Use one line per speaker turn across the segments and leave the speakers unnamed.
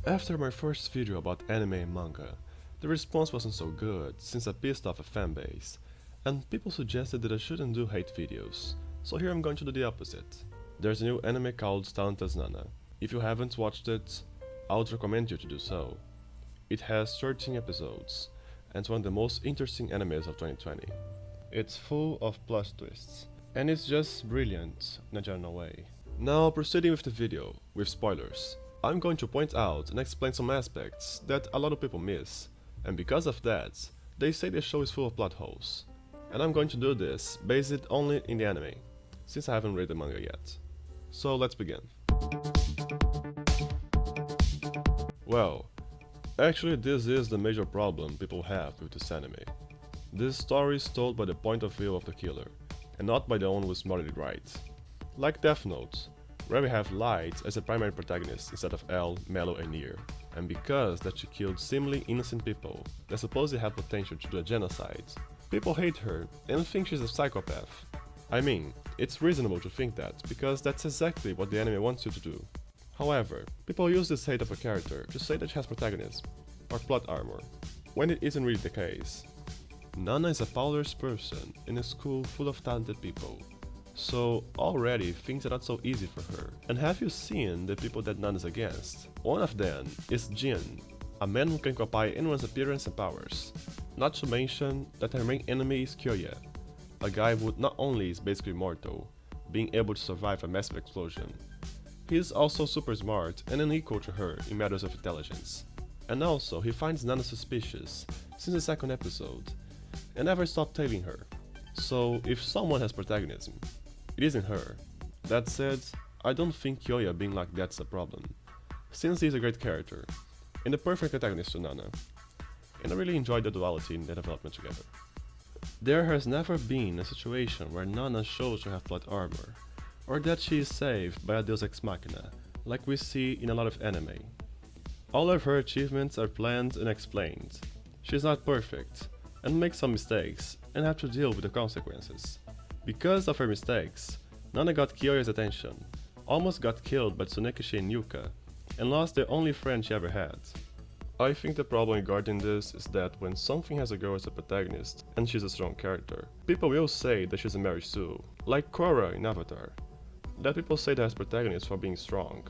After my first video about anime and manga, the response wasn't so good since I pissed off a fanbase, and people suggested that I shouldn't do hate videos, so here I'm going to do the opposite. There's a new anime called Talentless Nana. If you haven't watched it, I would recommend you to do so. It has 13 episodes, and it's one of the most interesting animes of 2020. It's full of plot twists, and it's just brilliant in a general way. Now proceeding with the video, with spoilers. I'm going to point out and explain some aspects that a lot of people miss, and because of that, they say the show is full of plot holes. And I'm going to do this based only in the anime, since I haven't read the manga yet. So let's begin. Well, actually this is the major problem people have with this anime. This story is told by the point of view of the killer, and not by the one who's morally right. Like Death Note, where we have Light as the primary protagonist instead of L, Mellow and Nier, and because that she killed seemingly innocent people that supposedly have potential to do a genocide, people hate her and think she's a psychopath. I mean, it's reasonable to think that, because that's exactly what the anime wants you to do. However, people use this hate of a character to say that she has protagonism, or plot armor, when it isn't really the case. Nana is a powerless person in a school full of talented people, so already things are not so easy for her. And have you seen the people that Nana's against? One of them is Jin, a man who can copy anyone's appearance and powers. Not to mention that her main enemy is Kyoya, a guy who not only is basically immortal, being able to survive a massive explosion, he is also super smart and unequal to her in matters of intelligence. And also, he finds Nana suspicious since the second episode, and never stopped tailing her. So, if someone has protagonism, it isn't her. That said, I don't think Kyoya being like that's a problem, since he's a great character, and the perfect antagonist to Nana, and I really enjoyed the duality in their development together. There has never been a situation where Nana shows to have plot armor, or that she is saved by a deus ex machina, like we see in a lot of anime. All of her achievements are planned and explained. She's not perfect, and makes some mistakes, and have to deal with the consequences. Because of her mistakes, Nana got Kyoya's attention, almost got killed by Tsunekichi and Yuka, and lost the only friend she ever had. I think the problem regarding this is that when something has a girl as a protagonist, and she's a strong character, people will say that she's a Mary Sue, like Korra in Avatar. That people say that as protagonist for being strong,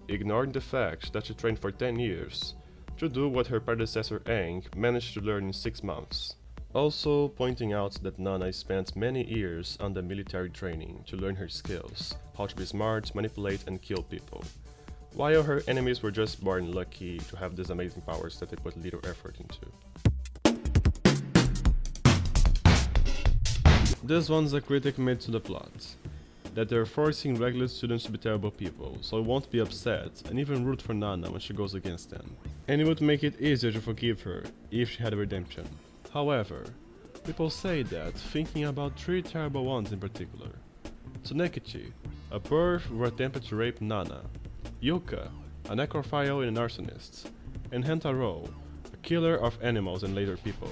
ignoring the fact that she trained for 10 years to do what her predecessor Aang managed to learn in 6 months. Also pointing out that Nana spent many years under military training to learn her skills, how to be smart, manipulate and kill people, while her enemies were just born lucky to have these amazing powers that they put little effort into. This one's a critic made to the plot, that they're forcing regular students to be terrible people, so I won't be upset and even root for Nana when she goes against them, and it would make it easier to forgive her if she had a redemption. However, people say that thinking about 3 terrible ones in particular: Tsunekichi, a perv who attempted to rape Nana, Yuka, a necrophile and an arsonist, and Hentaro, a killer of animals and later people.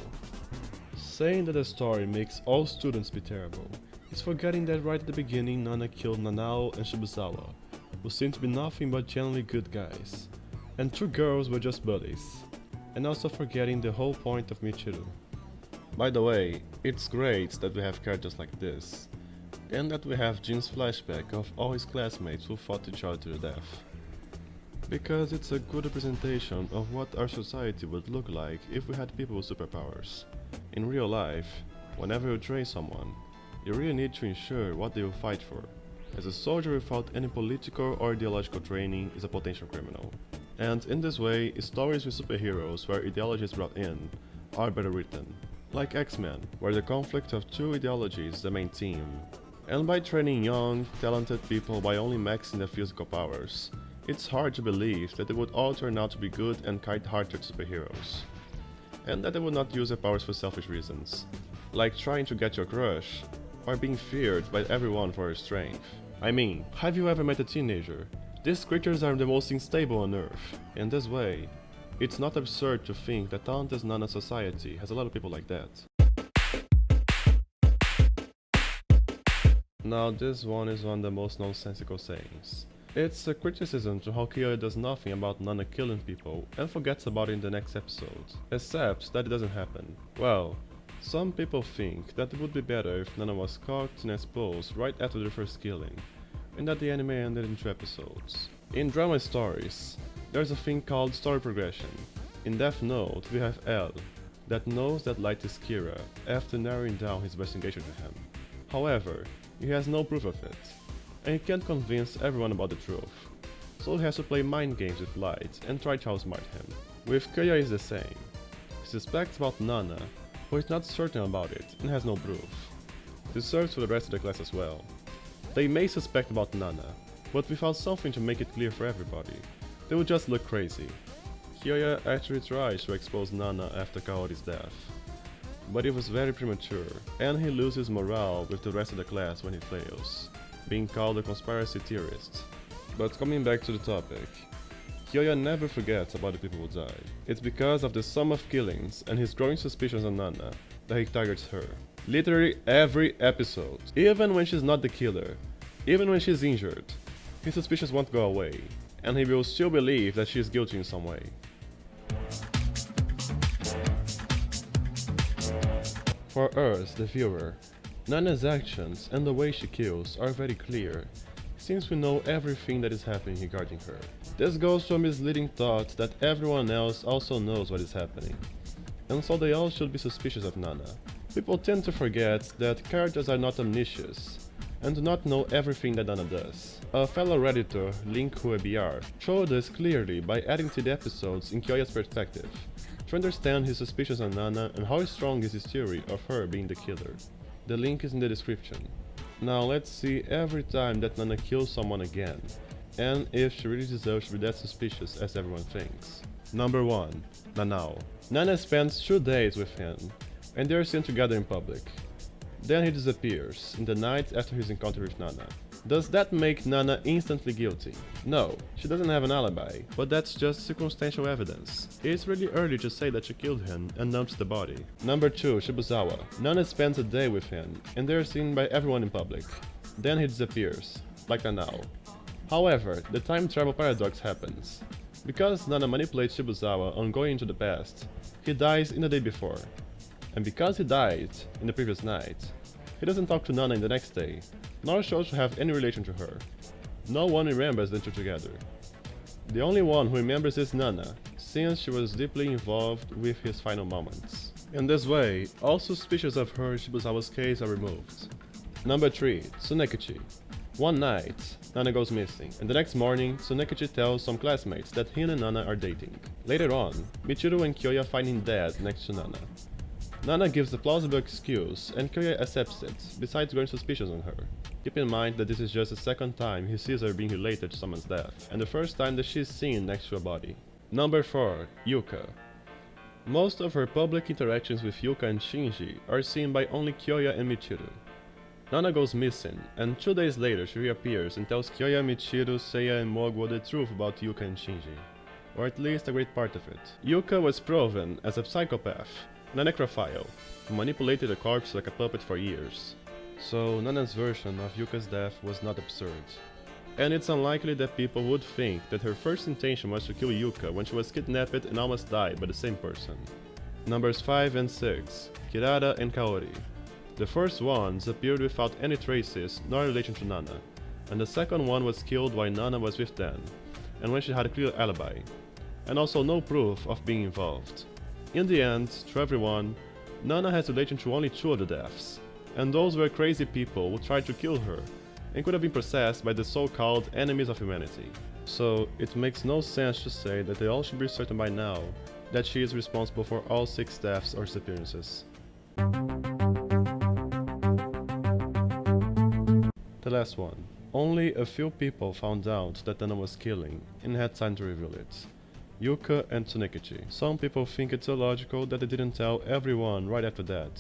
Saying that the story makes all students be terrible is forgetting that right at the beginning Nana killed Nanao and Shibusawa, who seemed to be nothing but genuinely good guys, and 2 girls were just bullies, and also forgetting the whole point of Michiru. By the way, it's great that we have characters like this, and that we have Jin's flashback of all his classmates who fought each other to the death. Because it's a good representation of what our society would look like if we had people with superpowers. In real life, whenever you train someone, you really need to ensure what they will fight for, as a soldier without any political or ideological training is a potential criminal. And in this way, stories with superheroes where ideology is brought in are better written, like X-Men, where the conflict of 2 ideologies is the main theme. And by training young, talented people by only maxing their physical powers, it's hard to believe that they would all turn out to be good and kind-hearted superheroes, and that they would not use their powers for selfish reasons, like trying to get your crush, or being feared by everyone for her strength. I mean, have you ever met a teenager? These creatures are the most unstable on Earth. In this way, it's not absurd to think that Talentless Nana society has a lot of people like that. Now this one is one of the most nonsensical sayings. It's a criticism to how Kyoya does nothing about Nana killing people and forgets about it in the next episode, except that it doesn't happen. Well, some people think that it would be better if Nana was caught and exposed right after the first killing, and that the anime ended in 2 episodes. In drama stories, there's a thing called story progression. In Death Note, we have L, that knows that Light is Kira after narrowing down his investigation to him. However, he has no proof of it, and he can't convince everyone about the truth, so he has to play mind games with Light and try to outsmart him. With Kyoya is the same. He suspects about Nana, but is not certain about it and has no proof. This serves for the rest of the class as well. They may suspect about Nana, but without something to make it clear for everybody, they would just look crazy. Kyoya actually tries to expose Nana after Kaori's death, but it was very premature, and he loses morale with the rest of the class when he fails, being called a conspiracy theorist. But coming back to the topic, Kyoya never forgets about the people who die. It's because of the sum of killings and his growing suspicions on Nana that he targets her. Literally every episode. Even when she's not the killer, even when she's injured, his suspicions won't go away, and he will still believe that she is guilty in some way. For us, the viewer, Nana's actions and the way she kills are very clear, since we know everything that is happening regarding her. This goes to a misleading thought that everyone else also knows what is happening, and so they all should be suspicious of Nana. People tend to forget that characters are not omniscious, and do not know everything that Nana does. A fellow redditor, Link Huebr, showed us clearly by adding to the episodes in Kyoya's perspective, to understand his suspicions on Nana and how strong is his theory of her being the killer. The link is in the description. Now let's see every time that Nana kills someone again, and if she really deserves to be that suspicious as everyone thinks. Number 1. Nanao. Nana spends 2 days with him, and they are seen together in public. Then he disappears, in the night after his encounter with Nana. Does that make Nana instantly guilty? No, she doesn't have an alibi, but that's just circumstantial evidence. It's really early to say that she killed him and dumps the body. Number 2. Shibuzawa. Nana spends a day with him, and they are seen by everyone in public. Then he disappears, like Nanao. However, the time travel paradox happens. Because Nana manipulates Shibuzawa on going into the past, he dies in the day before. And because he died in the previous night, he doesn't talk to Nana in the next day, nor shows to have any relation to her. No one remembers the two together. The only one who remembers is Nana, since she was deeply involved with his final moments. In this way, all suspicions of her in Shibuzawa's case are removed. Number 3. Tsunekichi. One night, Nana goes missing, and the next morning, Tsunekichi tells some classmates that he and Nana are dating. Later on, Michiru and Kyoya find him dead next to Nana. Nana gives a plausible excuse, and Kyoya accepts it, besides growing suspicious on her. Keep in mind that this is just the second time he sees her being related to someone's death, and the first time that she is seen next to a body. Number 4. Yuka. Most of her public interactions with Yuka and Shinji are seen by only Kyoya and Michiru. Nana goes missing, and 2 days later she reappears and tells Kyoya, Michiru, Seiya and Mogwo the truth about Yuka and Shinji. Or at least a great part of it. Yuka was proven as a psychopath, and a necrophile, who manipulated a corpse like a puppet for years. So Nana's version of Yuka's death was not absurd. And it's unlikely that people would think that her first intention was to kill Yuka when she was kidnapped and almost died by the same person. Numbers 5 and 6. Kirara and Kaori. The first ones appeared without any traces nor relation to Nana, and the second one was killed while Nana was with them, and when she had a clear alibi, and also no proof of being involved. In the end, to everyone, Nana has relation to only 2 of the deaths, and those were crazy people who tried to kill her, and could have been possessed by the so-called enemies of humanity. So it makes no sense to say that they all should be certain by now that she is responsible for all 6 deaths or disappearances. The last one. Only a few people found out that Nana was killing, and had time to reveal it. Yuka and Tsunekichi. Some people think it's illogical that they didn't tell everyone right after that,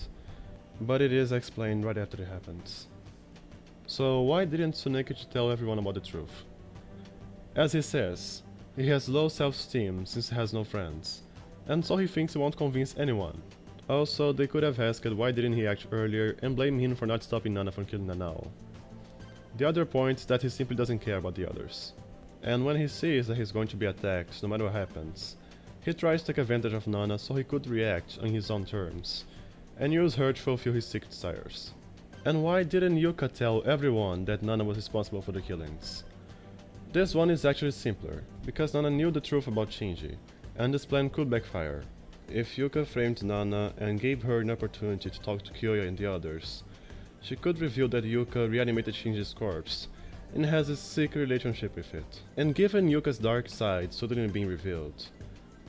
but it is explained right after it happens. So why didn't Tsunekichi tell everyone about the truth? As he says, he has low self-esteem since he has no friends, and so he thinks he won't convince anyone. Also, they could have asked why didn't he act earlier and blame him for not stopping Nana from killing Nanao. The other point is that he simply doesn't care about the others. and when he sees that he's going to be attacked no matter what happens, he tries to take advantage of Nana so he could react on his own terms, and use her to fulfill his secret desires. And why didn't Yuka tell everyone that Nana was responsible for the killings? This one is actually simpler, because Nana knew the truth about Shinji, and this plan could backfire. If Yuka framed Nana and gave her an opportunity to talk to Kyoya and the others, she could reveal that Yuka reanimated Shinji's corpse and has a secret relationship with it. And given Yuka's dark side suddenly being revealed,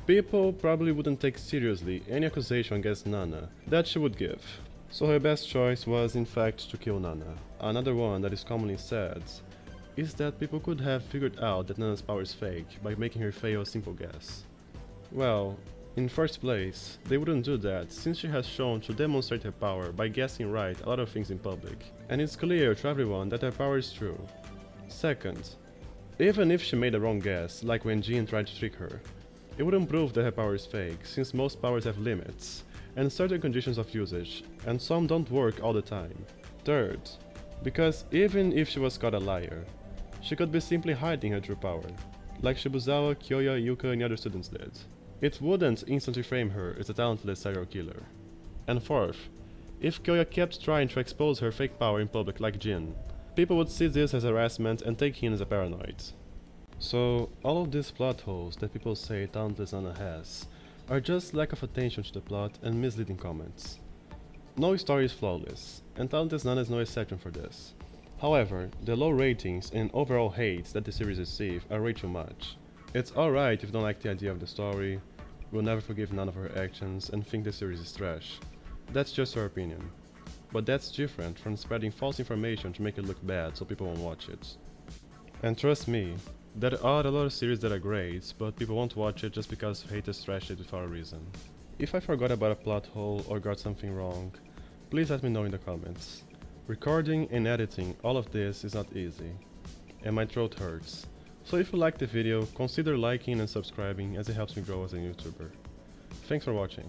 people probably wouldn't take seriously any accusation against Nana that she would give. So her best choice was in fact to kill Nana. Another one that is commonly said is that people could have figured out that Nana's power is fake by making her fail a simple guess. Well, in first place, they wouldn't do that since she has shown to demonstrate her power by guessing right a lot of things in public, and it's clear to everyone that her power is true. Second, even if she made a wrong guess, like when Jin tried to trick her, it wouldn't prove that her power is fake, since most powers have limits, and certain conditions of usage, and some don't work all the time. Third, because even if she was caught a liar, she could be simply hiding her true power, like Shibuzawa, Kyoya, Yuka and other students did. It wouldn't instantly frame her as a talentless serial killer. And fourth, if Kyoya kept trying to expose her fake power in public like Jin, people would see this as harassment and take him as a paranoid. So, all of these plot holes that people say Talentless Nana has are just lack of attention to the plot and misleading comments. No story is flawless, and Talentless Nana is no exception for this. However, the low ratings and overall hate that the series received are way too much. It's alright if you don't like the idea of the story, will never forgive Nana for her actions and think the series is trash. That's just your opinion. But that's different from spreading false information to make it look bad so people won't watch it. And trust me, there are a lot of series that are great, but people won't watch it just because haters trash it without a reason. If I forgot about a plot hole or got something wrong, please let me know in the comments. Recording and editing all of this is not easy, and my throat hurts. So if you liked the video, consider liking and subscribing as it helps me grow as a YouTuber. Thanks for watching.